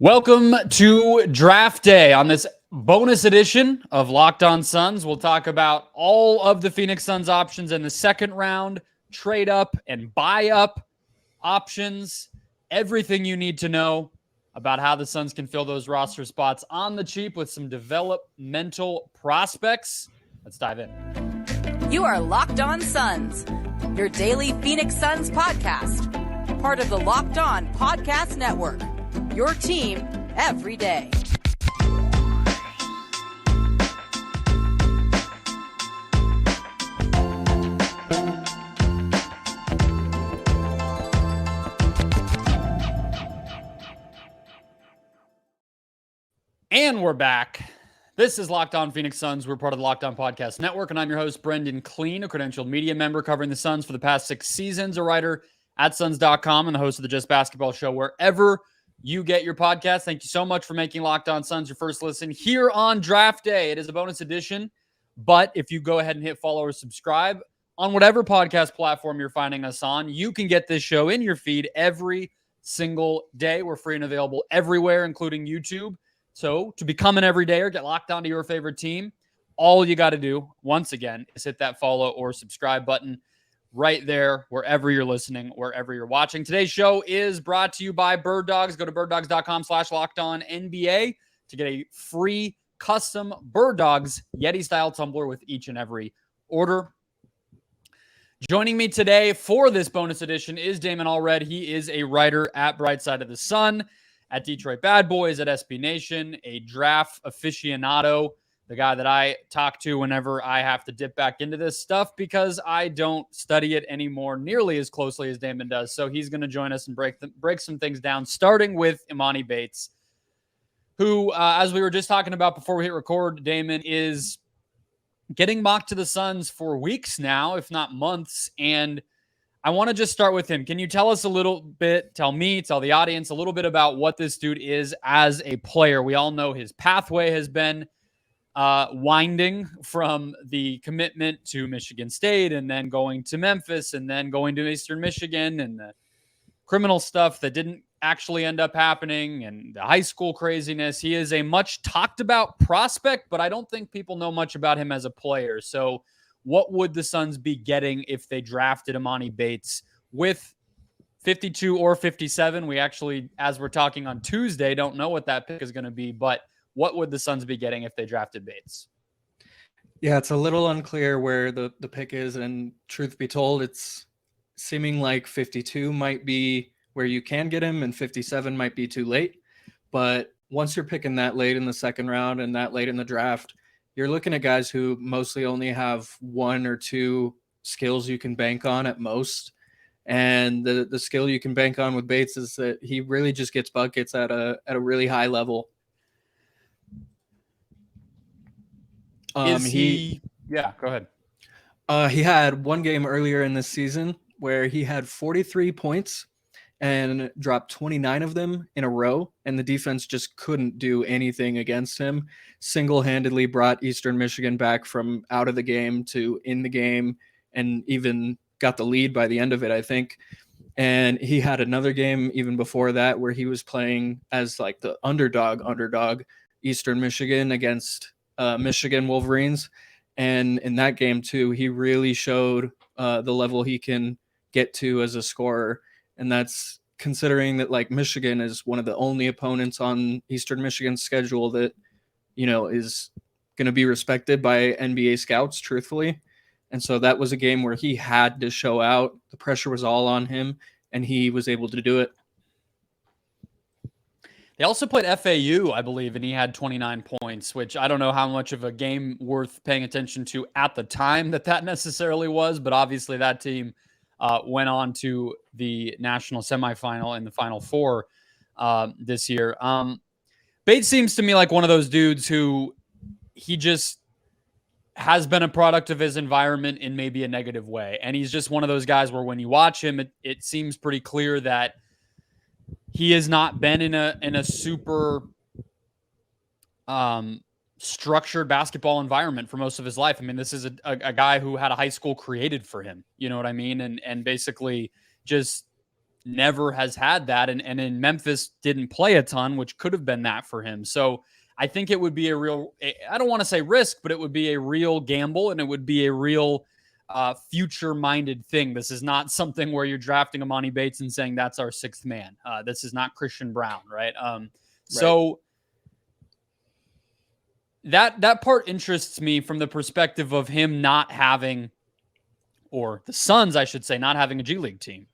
Welcome to Draft Day. On this bonus edition of Locked On Suns, we'll talk about all of the Phoenix Suns options in the second round, trade up and buy up options, everything you need to know about how the Suns can fill those roster spots on the cheap with some developmental prospects. Let's dive in. You are Locked On Suns, your daily Phoenix Suns podcast, part of the Locked On Podcast Network. Your team every day. And we're back. This is Locked On Phoenix Suns. We're part of the Locked On Podcast Network, and I'm your host, Brendon Kleen, a credentialed media member covering the Suns for the past 6 seasons, a writer at Suns.com, and the host of the Just Basketball Show wherever you get your podcast. Thank you so much for making Locked On Suns your first listen here on Draft Day. It is a bonus edition, but if you go ahead and hit follow or subscribe on whatever podcast platform you're finding us on, you can get this show in your feed every single day. We're free and available everywhere, including YouTube. So to become an everydayer, get locked onto your favorite team, all you got to do, once again, is hit that follow or subscribe button right there, wherever you're listening, wherever you're watching. Today's show is brought to you by Bird Dogs. Go to birddogs.com/lockedonnba to get a free custom Bird Dogs Yeti-style tumbler with each and every order. Joining me today for this bonus edition is Damon Allred. He is a writer at Bright Side of the Sun, at Detroit Bad Boys, at SB Nation, a draft aficionado, the guy that I talk to whenever I have to dip back into this stuff because I don't study it anymore nearly as closely as Damon does. So he's going to join us and break some things down, starting with Emoni Bates, who, as we were just talking about before we hit record, Damon, is getting mocked to the Suns for weeks now, if not months. And I want to just start with him. Can you tell us a little bit, tell me, tell the audience a little bit about what this dude is as a player? We all know his pathway has been winding from the commitment to Michigan State and then going to Memphis and then going to Eastern Michigan and the criminal stuff that didn't actually end up happening and the high school craziness. He is a much talked about prospect, but I don't think people know much about him as a player. So what would the Suns be getting if they drafted Emoni Bates with 52 or 57? We actually, as we're talking on Tuesday, don't know what that pick is going to be, but what would the Suns be getting if they drafted Bates? Yeah, it's a little unclear where the pick is, and truth be told, it's seeming like 52 might be where you can get him, and 57 might be too late. But once you're picking that late in the second round and that late in the draft, you're looking at guys who mostly only have one or two skills you can bank on at most. And the skill you can bank on with Bates is that he really just gets buckets at a really high level. Yeah, go ahead. He had one game earlier in this season where he had 43 points and dropped 29 of them in a row, and the defense just couldn't do anything against him. Single-handedly brought Eastern Michigan back from out of the game to in the game, and even got the lead by the end of it, I think. And he had another game even before that where he was playing as like the underdog Eastern Michigan against Michigan Wolverines. And in that game too, he really showed the level he can get to as a scorer. And that's considering that like Michigan is one of the only opponents on Eastern Michigan's schedule that, you know, is going to be respected by NBA scouts, truthfully. And so that was a game where he had to show out. The pressure was all on him, and he was able to do it. They also played FAU, I believe, and he had 29 points, which I don't know how much of a game worth paying attention to at the time that necessarily was, but obviously that team went on to the national semifinal and the Final Four this year. Bates seems to me like one of those dudes who he just has been a product of his environment in maybe a negative way. And he's just one of those guys where when you watch him, it seems pretty clear that he has not been in a super structured basketball environment for most of his life. I mean, this is a guy who had a high school created for him. You know what I mean? And basically just never has had that. And in Memphis didn't play a ton, which could have been that for him. So I think it would be a real, I don't want to say risk, but it would be a real gamble, and it would be a real future-minded thing. This is not something where you're drafting Emoni Bates and saying that's our sixth man. This is not Christian Brown, right? So that part interests me from the perspective of him not having, or the Suns, I should say, not having a G League team.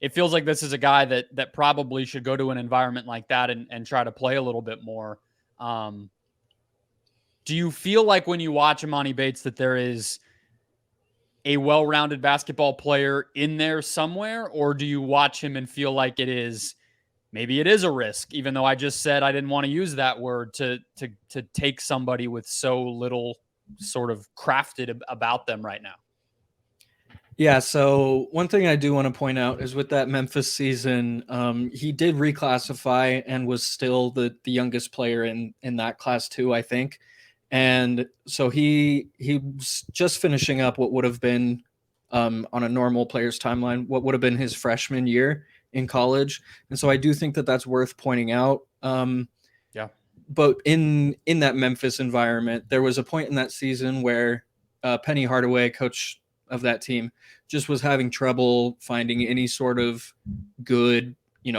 It feels like this is a guy that probably should go to an environment like that and try to play a little bit more. Do you feel like when you watch Emoni Bates that there is a well-rounded basketball player in there somewhere, or do you watch him and feel like maybe it is a risk, even though I just said I didn't want to use that word to take somebody with so little sort of crafted about them right now? Yeah, so one thing I do want to point out is with that Memphis season, he did reclassify and was still the youngest player in that class too, I think. And so he was just finishing up what would have been on a normal player's timeline, what would have been his freshman year in college. And so I do think that that's worth pointing out. But in that Memphis environment, there was a point in that season where Penny Hardaway, coach of that team, just was having trouble finding any sort of good,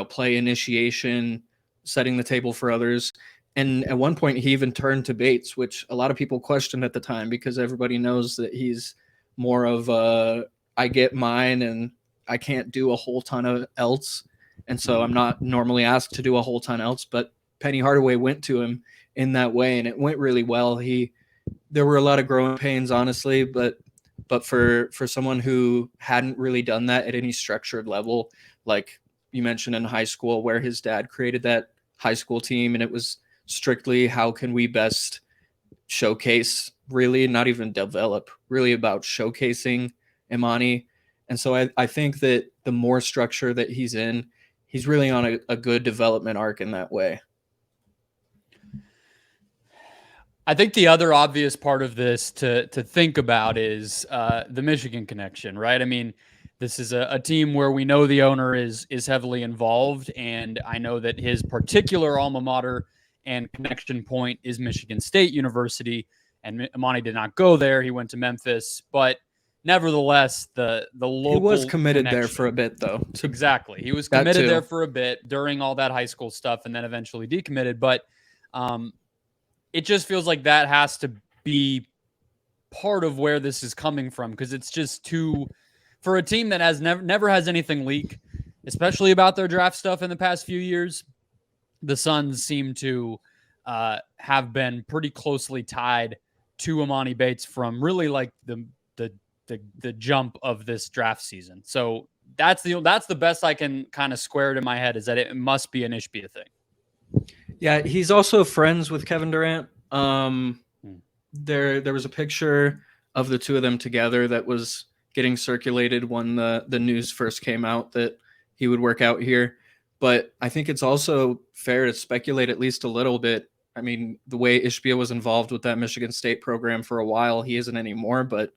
play initiation, setting the table for others. And at one point he even turned to Bates, which a lot of people questioned at the time because everybody knows that he's more of I get mine and I can't do a whole ton of else. And so I'm not normally asked to do a whole ton else, but Penny Hardaway went to him in that way and it went really well. There were a lot of growing pains, honestly, but for someone who hadn't really done that at any structured level, like you mentioned in high school where his dad created that high school team and it was strictly how can we best showcase, really not even develop, really about showcasing Emoni. And so I think that the more structure that he's in, he's really on a good development arc in that way. I think the other obvious part of this to think about is the Michigan connection, right? I mean, this is a team where we know the owner is heavily involved, and I know that his particular alma mater and connection point is Michigan State University, and Emoni did not go there. He went to Memphis, but nevertheless, the local he was committed connection, there for a bit, though. Exactly. He was committed there for a bit during all that high school stuff and then eventually decommitted, but it just feels like that has to be part of where this is coming from, because it's just too, for a team that has never has anything leak, especially about their draft stuff in the past few years. The Suns seem to have been pretty closely tied to Emoni Bates from really like the jump of this draft season. So that's the best I can kind of square it in my head, is that it must be an Ishbia thing. Yeah, he's also friends with Kevin Durant. There was a picture of the two of them together that was getting circulated when the news first came out that he would work out here. But I think it's also fair to speculate at least a little bit. I mean, the way Ishbia was involved with that Michigan State program for a while, he isn't anymore, but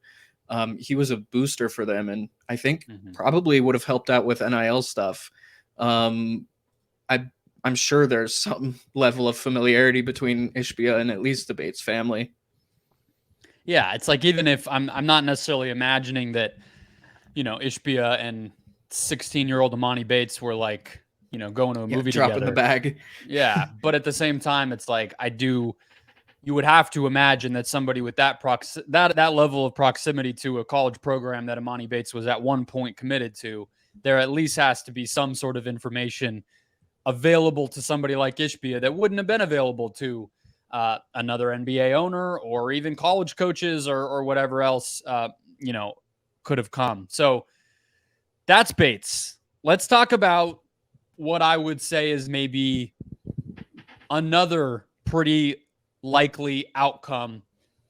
he was a booster for them. And I think probably would have helped out with NIL stuff. I'm sure there's some level of familiarity between Ishbia and at least the Bates family. Yeah, it's like, even if I'm not necessarily imagining that, Ishbia and 16-year-old Emoni Bates were like, going to a movie together. Dropping the bag. Yeah, but at the same time, it's like you would have to imagine that somebody with that level of proximity to a college program that Emoni Bates was at one point committed to, there at least has to be some sort of information available to somebody like Ishbia that wouldn't have been available to another NBA owner or even college coaches or whatever else, could have come. So that's Bates. Let's talk about what I would say is maybe another pretty likely outcome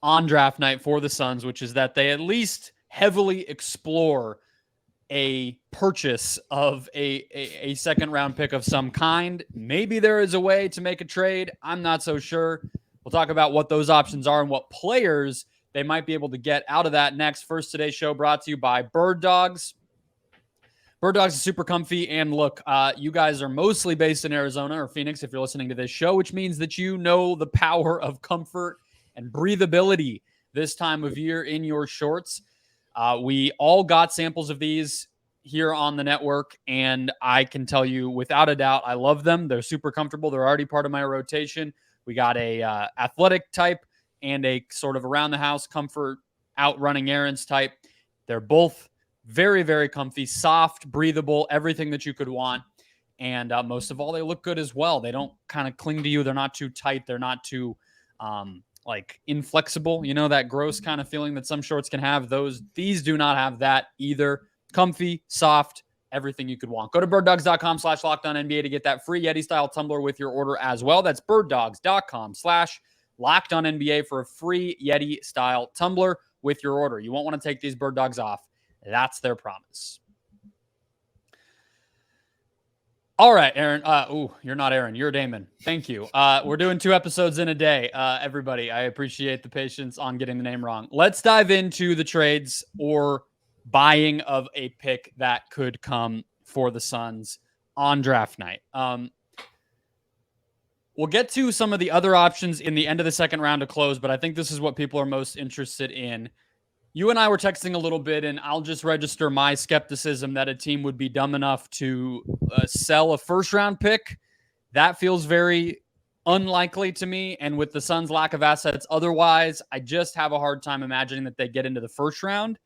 on draft night for the Suns, which is that they at least heavily explore a purchase of a second round pick of some kind. Maybe there is a way to make a trade. I'm not so sure. We'll talk about what those options are and what players they might be able to get out of that next. First, today's show brought to you by Bird Dogs. Bird Dogs is super comfy. And look, you guys are mostly based in Arizona or Phoenix if you're listening to this show, which means that you know the power of comfort and breathability this time of year in your shorts. We all got samples of these here on the network, and I can tell you without a doubt, I love them. They're super comfortable. They're already part of my rotation. We got a athletic type and a sort of around the house comfort, out running errands type. They're both very, very comfy, soft, breathable, everything that you could want. And most of all, they look good as well. They don't kind of cling to you. They're not too tight. They're not too like inflexible. You know, that gross kind of feeling that some shorts can have. These do not have that either. Comfy, soft, everything you could want. Go to birddogs.com/LockedOnNBA to get that free Yeti style tumbler with your order as well. That's birddogs.com/LockedOnNBA for a free Yeti style tumbler with your order. You won't want to take these Bird Dogs off. That's their promise. All right, Aaron. You're not Aaron. You're Damon. Thank you. We're doing 2 episodes in a day, everybody. I appreciate the patience on getting the name wrong. Let's dive into the trades or buying of a pick that could come for the Suns on draft night. We'll get to some of the other options in the end of the second round to close, but I think this is what people are most interested in. You and I were texting a little bit, and I'll just register my skepticism that a team would be dumb enough to sell a first-round pick. That feels very unlikely to me, and with the Suns' lack of assets otherwise, I just have a hard time imagining that they get into the first round.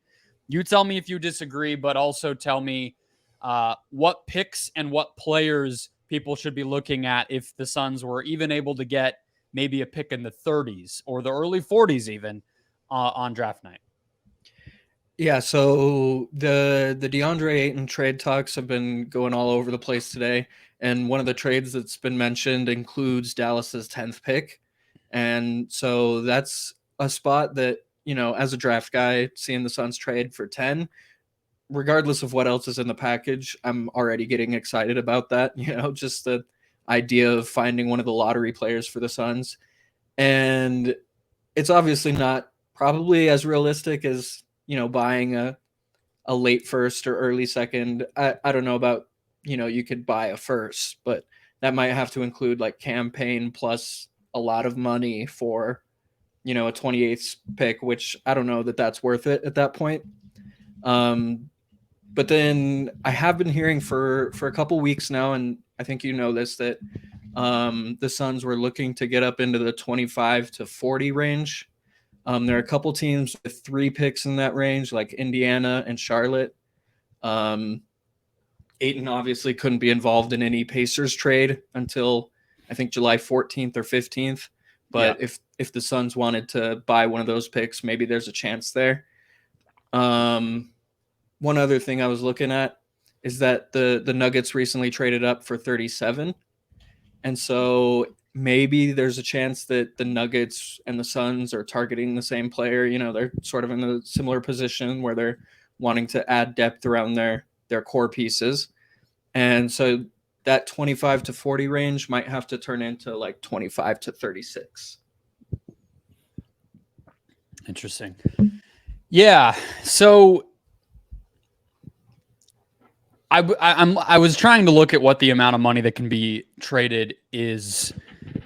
You tell me if you disagree, but also tell me what picks and what players people should be looking at if the Suns were even able to get maybe a pick in the 30s or the early 40s even on draft night. Yeah, so the DeAndre Ayton trade talks have been going all over the place today, and one of the trades that's been mentioned includes Dallas's 10th pick. And so that's a spot that, you know, as a draft guy, seeing the Suns trade for 10, regardless of what else is in the package, I'm already getting excited about that, you know, just the idea of finding one of the lottery players for the Suns. And it's obviously not probably as realistic as, you know, buying a late first or early second. I don't know about, you know, you could buy a first, but that might have to include like campaign plus a lot of money for, you know, a 28th pick, which I don't know that that's worth it at that point. But then I have been hearing for a couple weeks now, and I think you know this, that the Suns were looking to get up into the 25 to 40 range. There are a couple teams with 3 picks in that range, like Indiana and Charlotte. Ayton obviously couldn't be involved in any Pacers trade until I think July 14th or 15th. But yeah, if the Suns wanted to buy one of those picks, maybe there's a chance there. One other thing I was looking at is that the Nuggets recently traded up for 37. And so maybe there's a chance that the Nuggets and the Suns are targeting the same player. You know, they're sort of in a similar position where they're wanting to add depth around their core pieces. And so that 25 to 40 range might have to turn into like 25 to 36. Interesting. Yeah. So I was trying to look at what the amount of money that can be traded is,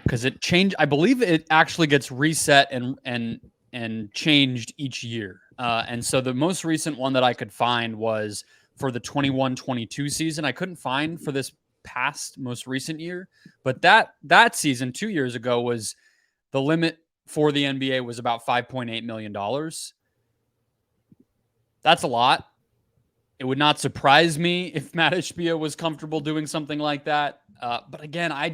because it changed. I believe it actually gets reset and changed each year. And so the most recent one that I could find was for the 21-22 season. I couldn't find for this past most recent year, but that season 2 years ago was the limit for the NBA was about $5.8 million. That's a lot. It would not surprise me if Matt Ishbia was comfortable doing something like that. But again, I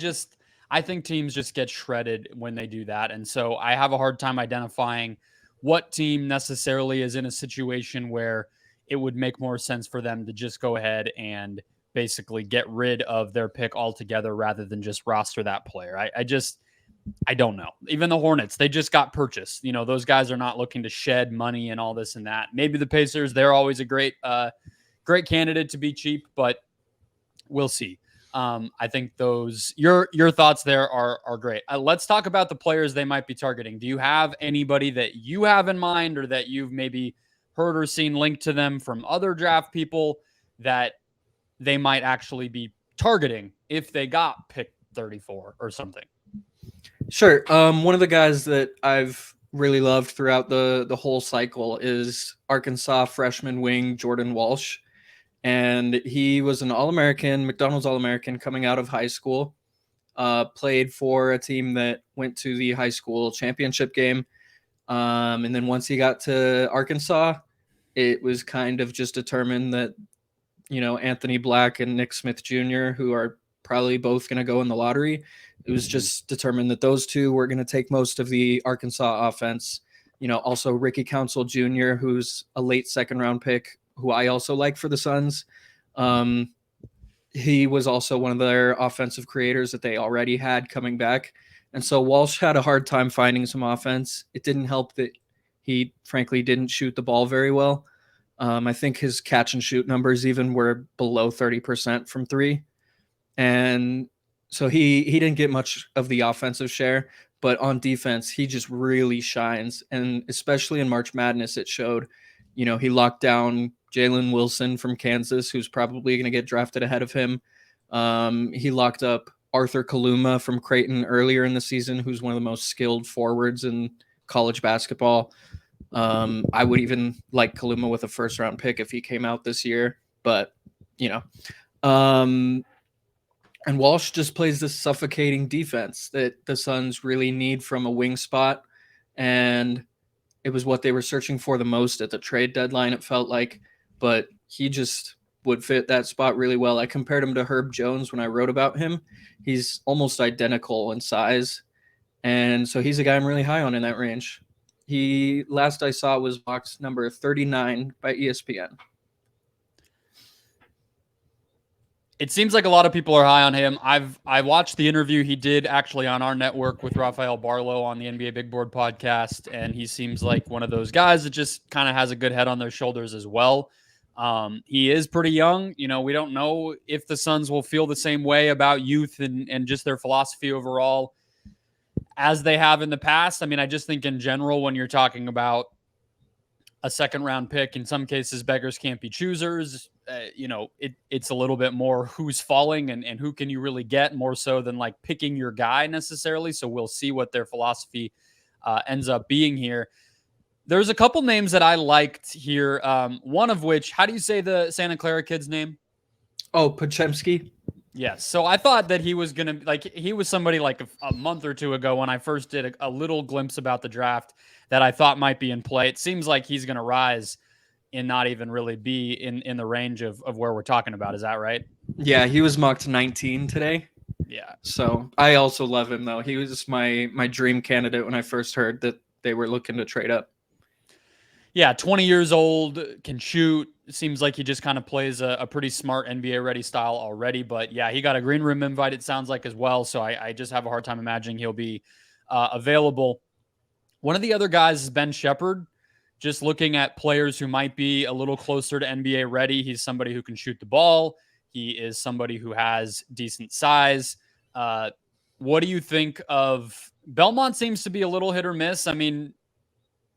think teams just get shredded when they do that. And so I have a hard time identifying what team necessarily is in a situation where it would make more sense for them to just go ahead and basically get rid of their pick altogether rather than just roster that player. I don't know. Even the Hornets, they just got purchased. You know, those guys are not looking to shed money and all this and that. Maybe the Pacers, they're always a great candidate to be cheap, but we'll see. I think your thoughts there are great. Let's talk about the players they might be targeting. Do you have anybody that you have in mind or that you've maybe heard or seen linked to them from other draft people that they might actually be targeting if they got picked 34 or something? Sure. One of the guys that I've really loved throughout the whole cycle is Arkansas freshman wing Jordan Walsh. And he was an All-American, McDonald's All-American coming out of high school, played for a team that went to the high school championship game. And then once he got to Arkansas, it was kind of just determined that, Anthony Black and Nick Smith Jr., who are probably both going to go in the lottery, it was just determined that those two were going to take most of the Arkansas offense. Also Ricky Council Jr., who's a late second-round pick, who I also like for the Suns. He was also one of their offensive creators that they already had coming back. And so Walsh had a hard time finding some offense. It didn't help that he frankly didn't shoot the ball very well. I think his catch and shoot numbers even were below 30% from three. And so he didn't get much of the offensive share, but on defense, he just really shines. And especially in March Madness, it showed. He locked down Jalen Wilson from Kansas, who's probably going to get drafted ahead of him. He locked up Arthur Kaluma from Creighton earlier in the season, who's one of the most skilled forwards in college basketball. I would even like Kaluma with a first-round pick if he came out this year. But, and Walsh just plays this suffocating defense that the Suns really need from a wing spot. And it was what they were searching for the most at the trade deadline, it felt like. But he just would fit that spot really well. I compared him to Herb Jones when I wrote about him. He's almost identical in size. And so he's a guy I'm really high on in that range. He, last I saw, was box number 39 by ESPN. It seems like a lot of people are high on him. I watched the interview he did actually on our network with Rafael Barlow on the NBA Big Board podcast, and he seems like one of those guys that just kind of has a good head on their shoulders as well. He is pretty young. We don't know if the Suns will feel the same way about youth and just their philosophy overall as they have in the past. I mean, I just think in general, when you're talking about a second round pick, in some cases, beggars can't be choosers. It's a little bit more who's falling and who can you really get, more so than like picking your guy necessarily. So we'll see what their philosophy ends up being here. There's a couple names that I liked here. One of which, how do you say the Santa Clara kid's name? Oh, Podziemski. Yes. So I thought that he was going to, he was somebody like a month or two ago when I first did a little glimpse about the draft that I thought might be in play. It seems like he's going to rise and not even really be in the range of where we're talking about. Is that right? Yeah, he was mocked 19 today. Yeah. So I also love him, though. He was my dream candidate when I first heard that they were looking to trade up. Yeah, 20 years old, can shoot. Seems like he just kind of plays a pretty smart NBA-ready style already. But, yeah, he got a green room invite, it sounds like, as well. So I just have a hard time imagining he'll be available. One of the other guys is Ben Shepherd. Just looking at players who might be a little closer to NBA ready. He's somebody who can shoot the ball. He is somebody who has decent size. What do you think of Belmont? Seems to be a little hit or miss. I mean,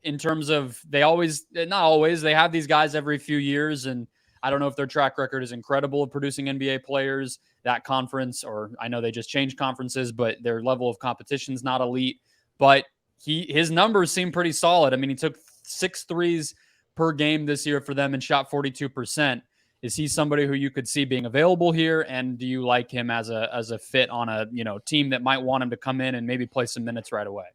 in terms of they have these guys every few years. And I don't know if their track record is incredible of producing NBA players. That conference, or I know they just changed conferences, but their level of competition is not elite. But his numbers seem pretty solid. I mean, he took 6 threes per game this year for them and shot 42%. Is he somebody who you could see being available here? And do you like him as a fit on a team that might want him to come in and maybe play some minutes right away?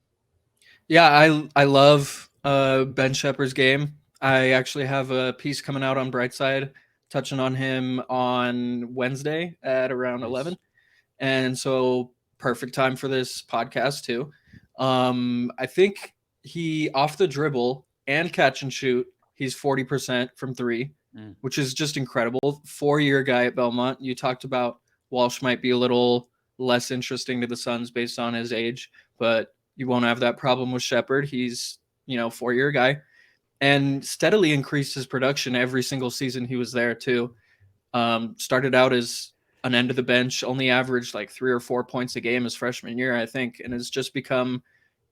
Yeah, I love Ben Shepherd's game. I actually have a piece coming out on Brightside touching on him on Wednesday at around 11. And so perfect time for this podcast too. I think he off the dribble and catch and shoot, he's 40% from three, which is just incredible. 4-year guy at Belmont. You talked about Walsh might be a little less interesting to the Suns based on his age, but you won't have that problem with Shepherd. He's, 4-year guy and steadily increased his production every single season he was there too. Started out as an end of the bench, only averaged like 3 or 4 points a game his freshman year, I think, and has just become,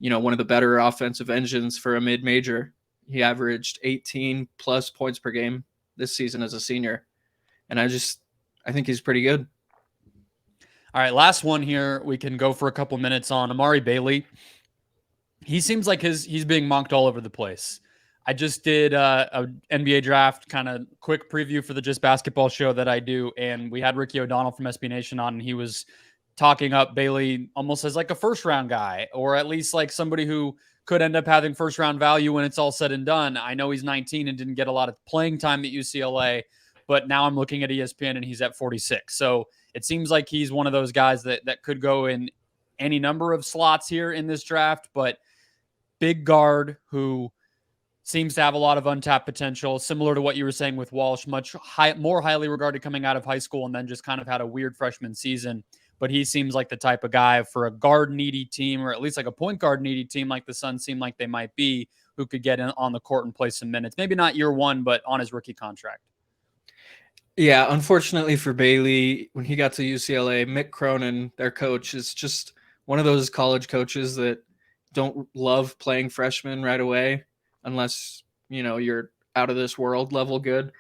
one of the better offensive engines for a mid-major. He averaged 18 plus points per game this season as a senior. And I I think he's pretty good. All right, last one here. We can go for a couple minutes on Amari Bailey. He seems like he's being mocked all over the place. I just did a NBA draft kind of quick preview for the Just Basketball show that I do, and we had Ricky O'Donnell from SB Nation on, and he was talking up Bailey almost as like a first-round guy, or at least like somebody who could end up having first-round value when it's all said and done. I know he's 19 and didn't get a lot of playing time at UCLA, but now I'm looking at ESPN and he's at 46. So it seems like he's one of those guys that could go in any number of slots here in this draft, but big guard who seems to have a lot of untapped potential, similar to what you were saying with Walsh, more highly regarded coming out of high school and then just kind of had a weird freshman season. But he seems like the type of guy for a guard-needy team, or at least like a point guard-needy team like the Suns seem like they might be, who could get in on the court and play some minutes. Maybe not year one, but on his rookie contract. Yeah, unfortunately for Bailey, when he got to UCLA, Mick Cronin, their coach, is just one of those college coaches that don't love playing freshmen right away unless, you're out of this world level good.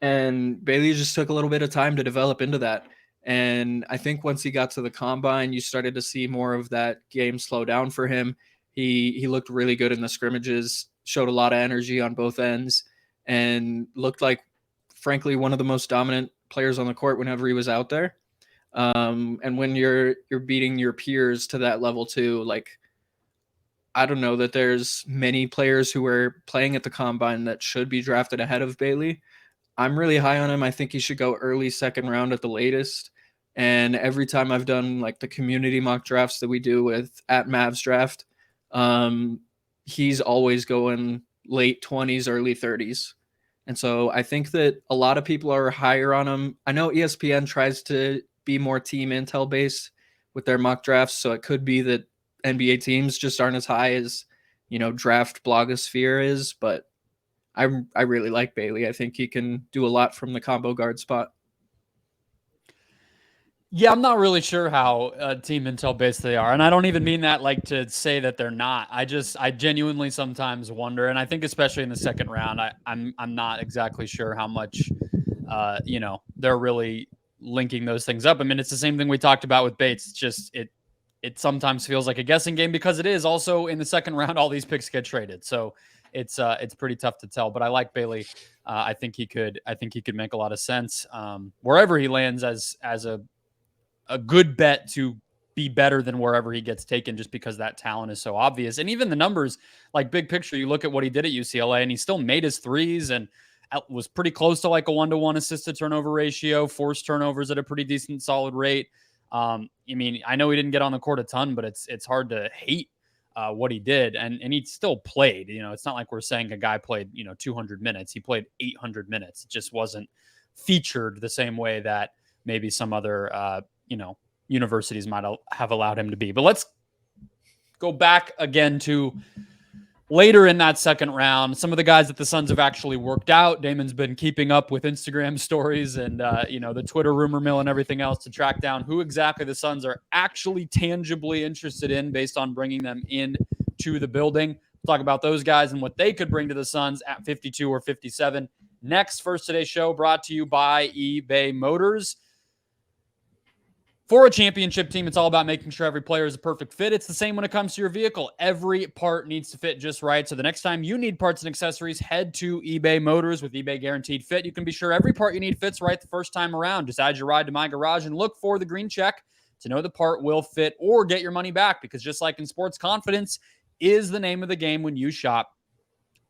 And Bailey just took a little bit of time to develop into that. And I think once he got to the combine, you started to see more of that game slow down for him. He looked really good in the scrimmages, showed a lot of energy on both ends, and looked like, frankly, one of the most dominant players on the court whenever he was out there. And when you're beating your peers to that level too, like, I don't know that there's many players who are playing at the combine that should be drafted ahead of Bailey. I'm really high on him. I think he should go early second round at the latest. And every time I've done like the community mock drafts that we do with at Mavs Draft, he's always going late 20s, early 30s. And so I think that a lot of people are higher on him. I know ESPN tries to be more team intel based with their mock drafts. So it could be that NBA teams just aren't as high as, draft blogosphere is, but I really like Bailey. I think he can do a lot from the combo guard spot. Yeah, I'm not really sure how team intel based they are. And I don't even mean that like to say that they're not. I genuinely sometimes wonder, and I think especially in the second round, I'm not exactly sure how much they're really linking those things up. I mean, it's the same thing we talked about with Bates. It's just it sometimes feels like a guessing game because it is. Also in the second round, all these picks get traded. So it's pretty tough to tell, but I like Bailey. I think he could make a lot of sense wherever he lands as a good bet to be better than wherever he gets taken, just because that talent is so obvious. And even the numbers, like big picture, you look at what he did at UCLA and he still made his threes and was pretty close to like a 1-to-1 assist to turnover ratio, forced turnovers at a pretty decent solid rate. I mean, I know he didn't get on the court a ton, but it's hard to hate what he did. And he still played, it's not like we're saying a guy played, 200 minutes. He played 800 minutes. It just wasn't featured the same way that maybe some other, universities might have allowed him to be. But let's go back again to later in that second round. Some of the guys that the Suns have actually worked out. Damon's been keeping up with Instagram stories and, the Twitter rumor mill and everything else to track down who exactly the Suns are actually tangibly interested in based on bringing them in to the building. Talk about those guys and what they could bring to the Suns at 52 or 57. Next, First Today Show brought to you by eBay Motors. For a championship team, it's all about making sure every player is a perfect fit. It's the same when it comes to your vehicle. Every part needs to fit just right. So the next time you need parts and accessories, head to eBay Motors. With eBay Guaranteed Fit, you can be sure every part you need fits right the first time around. Just add your ride to My Garage and look for the green check to know the part will fit or get your money back. Because just like in sports, confidence is the name of the game when you shop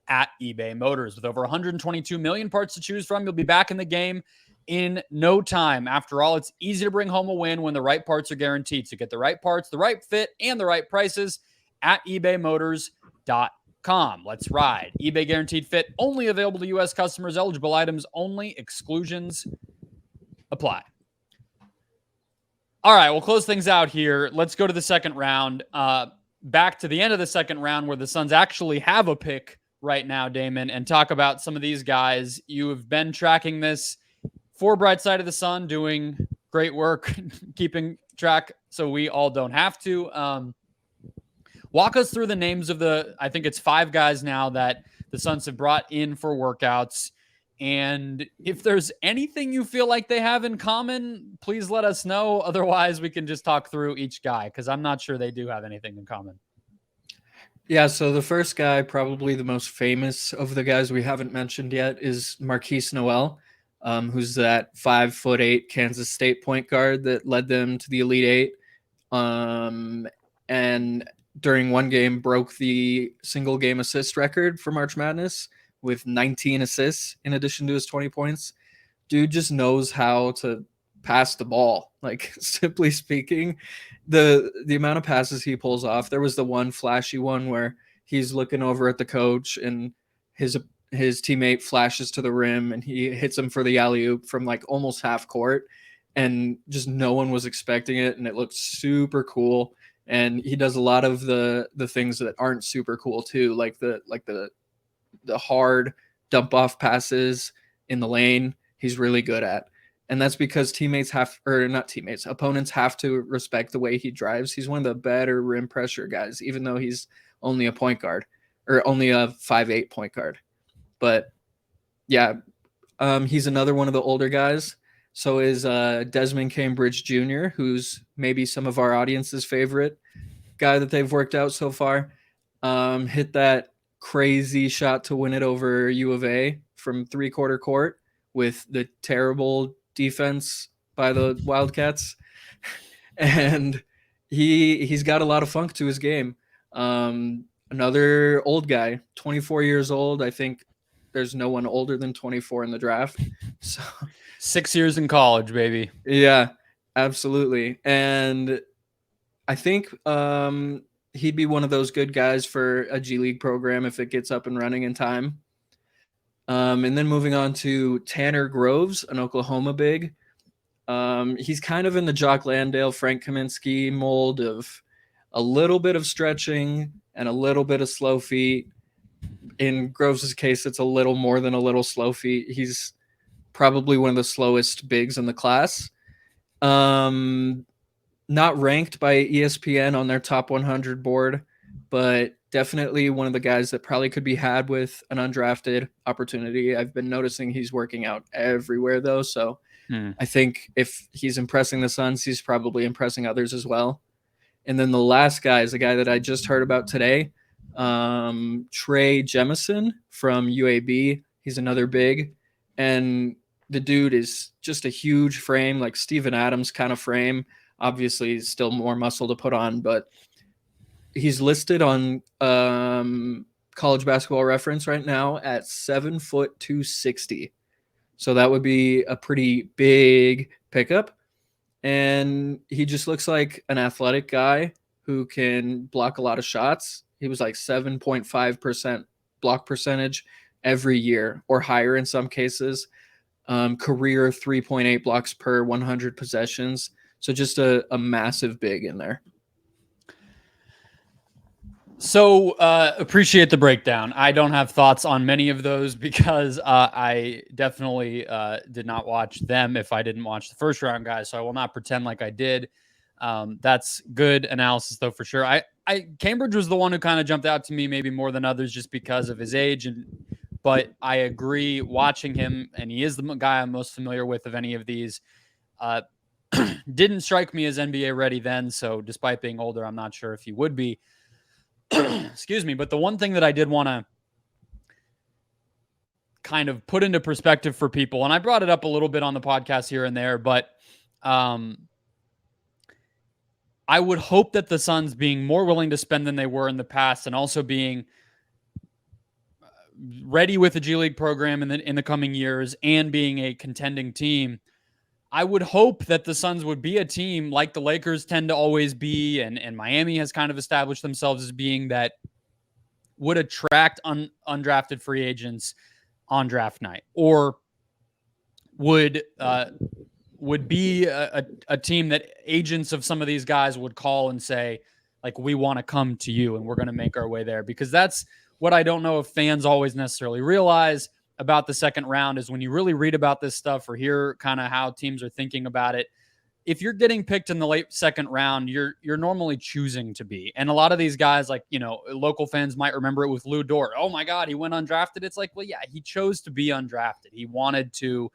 at eBay Motors. With over 122 million parts to choose from, you'll be back in the game in no time. After all, it's easy to bring home a win when the right parts are guaranteed. So get the right parts, the right fit, and the right prices at ebaymotors.com. Let's ride. eBay Guaranteed Fit, only available to U.S. customers. Eligible items only. Exclusions apply. All right, we'll close things out here. Let's go to the second round. Back to the end of the second round where the Suns actually have a pick right now, Damon, and talk about some of these guys. You have been tracking this for Bright Side of the Sun, doing great work, keeping track so we all don't have to. Walk us through the names of I think it's 5 guys now that the Suns have brought in for workouts. And if there's anything you feel like they have in common, please let us know. Otherwise, we can just talk through each guy because I'm not sure they do have anything in common. Yeah, so the first guy, probably the most famous of the guys we haven't mentioned yet, is Marquise Noel, who's that 5'8" Kansas State point guard that led them to the Elite Eight. And during one game broke the single game assist record for March Madness with 19 assists in addition to his 20 points. Dude just knows how to pass the ball. Like, simply speaking, the amount of passes he pulls off. There was the one flashy one where he's looking over at the coach and his teammate flashes to the rim and he hits him for the alley-oop from like almost half court, and just no one was expecting it, and it looked super cool. And he does a lot of the things that aren't super cool too, like the hard dump off passes in the lane. He's really good at. And that's because opponents have to respect the way he drives. He's one of the better rim pressure guys, even though he's only a point guard, or only a 5'8" point guard. But yeah, he's another one of the older guys. So is Desmond Cambridge Jr., who's maybe some of our audience's favorite guy that they've worked out so far. Hit that crazy shot to win it over U of A from 3/4 court with the terrible defense by the Wildcats. And he's got a lot of funk to his game. Another old guy, 24 years old. I think there's no one older than 24 in the draft. So 6 years in college, baby. Yeah, absolutely. And I think he'd be one of those good guys for a G League program if it gets up and running in time. And then moving on to Tanner Groves, an Oklahoma big. He's kind of in the Jock Landale, Frank Kaminsky mold of a little bit of stretching and a little bit of slow feet. In Groves' case, it's a little more than a little slow feet. He's probably one of the slowest bigs in the class. Not ranked by ESPN on their top 100 board, but definitely one of the guys that probably could be had with an undrafted opportunity. I've been noticing he's working out everywhere, though, so I think if he's impressing the Suns, he's probably impressing others as well. And then the last guy is a guy that I just heard about today, Trey Jemison from UAB. He's another big, and the dude is just a huge frame, like Steven Adams kind of frame. Obviously, still more muscle to put on, but he's listed on College Basketball Reference right now at 7 foot 260. So that would be a pretty big pickup. And he just looks like an athletic guy who can block a lot of shots. He was like 7.5% block percentage every year, or higher in some cases. Career 3.8 blocks per 100 possessions. So just a massive big in there. So appreciate the breakdown. I don't have thoughts on many of those because I definitely did not watch them if I didn't watch the first round guys. So I will not pretend like I did. That's good analysis though, for sure. Cambridge was the one who kind of jumped out to me maybe more than others just because of his age. But I agree, watching him, and he is the guy I'm most familiar with of any of these, didn't strike me as NBA ready then. So despite being older, I'm not sure if he would be. Excuse me. But the one thing that I did want to kind of put into perspective for people, and I brought it up a little bit on the podcast here and there, but I would hope that the Suns, being more willing to spend than they were in the past, and also being ready with the G League program in the coming years and being a contending team, I would hope that the Suns would be a team like the Lakers tend to always be, and Miami has kind of established themselves as being, that would attract undrafted free agents on draft night, or would be a team that agents of some of these guys would call and say, like, we want to come to you and we're going to make our way there. Because that's what I don't know if fans always necessarily realize about the second round, is when you really read about this stuff or hear kind of how teams are thinking about it, if you're getting picked in the late second round, you're normally choosing to be. And a lot of these guys, like, local fans might remember it with Lou Dort. Oh my God, he went undrafted. It's like, well, yeah, he chose to be undrafted. He wanted to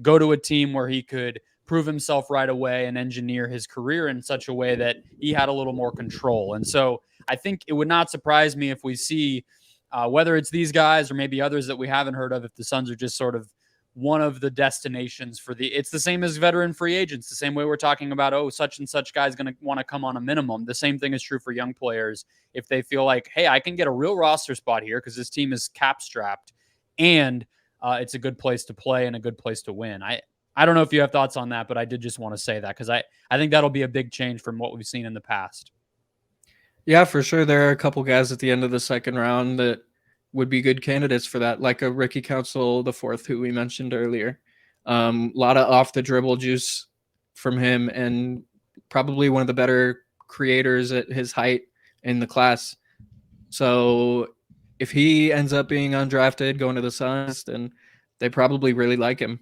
go to a team where he could prove himself right away and engineer his career in such a way that he had a little more control. And so I think it would not surprise me if we see, whether it's these guys or maybe others that we haven't heard of, if the Suns are just sort of one of the destinations for it's the same as veteran free agents, the same way we're talking about, oh, such and such guy's going to want to come on a minimum. The same thing is true for young players. If they feel like, hey, I can get a real roster spot here because this team is cap strapped and it's a good place to play and a good place to win. I don't know if you have thoughts on that, but I did just want to say that because I think that'll be a big change from what we've seen in the past. Yeah, for sure. There are a couple guys at the end of the second round that would be good candidates for that, like a Ricky Council the fourth, who we mentioned earlier. A lot of off the dribble juice from him, and probably one of the better creators at his height in the class. So if he ends up being undrafted, going to the Suns, then they probably really like him.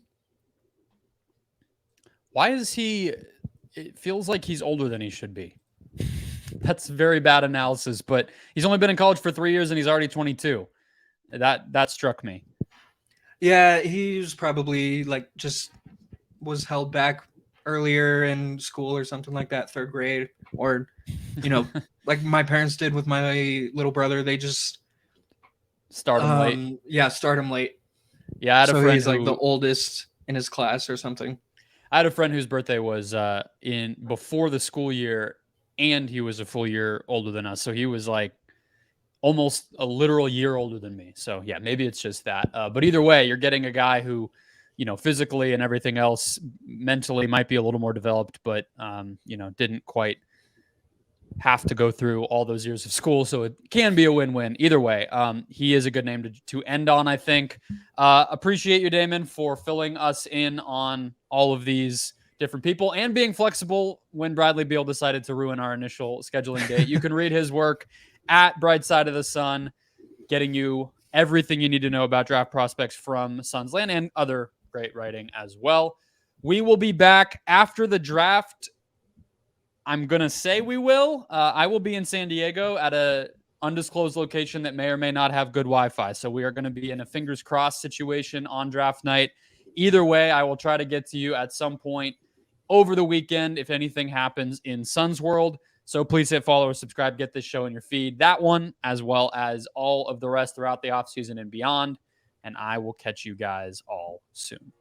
Why is he? It feels like he's older than he should be. That's very bad analysis, but he's only been in college for 3 years and he's already 22. That struck me. Yeah, he's probably just was held back earlier in school or something like that, third grade, or like my parents did with my little brother. They just start him late. Yeah, start him late. Yeah, I had a friend he's like the oldest in his class or something. I had a friend whose birthday was in before the school year, and he was a full year older than us. So he was like almost a literal year older than me. So yeah, maybe it's just that. But either way, you're getting a guy who, physically and everything else, mentally might be a little more developed, but didn't quite have to go through all those years of school. So it can be a win-win. Either way, he is a good name to end on, I think. Appreciate you, Damon, for filling us in on all of these different people and being flexible when Bradley Beal decided to ruin our initial scheduling date. You can read his work at Bright Side of the Sun, getting you everything you need to know about draft prospects from Sunsland and other great writing as well. We will be back after the draft. I'm going to say we will. I will be in San Diego at a undisclosed location that may or may not have good Wi-Fi. So we are going to be in a fingers crossed situation on draft night. Either way, I will try to get to you at some point over the weekend if anything happens in Suns World. So please hit follow or subscribe, get this show in your feed. That one, as well as all of the rest throughout the offseason and beyond. And I will catch you guys all soon.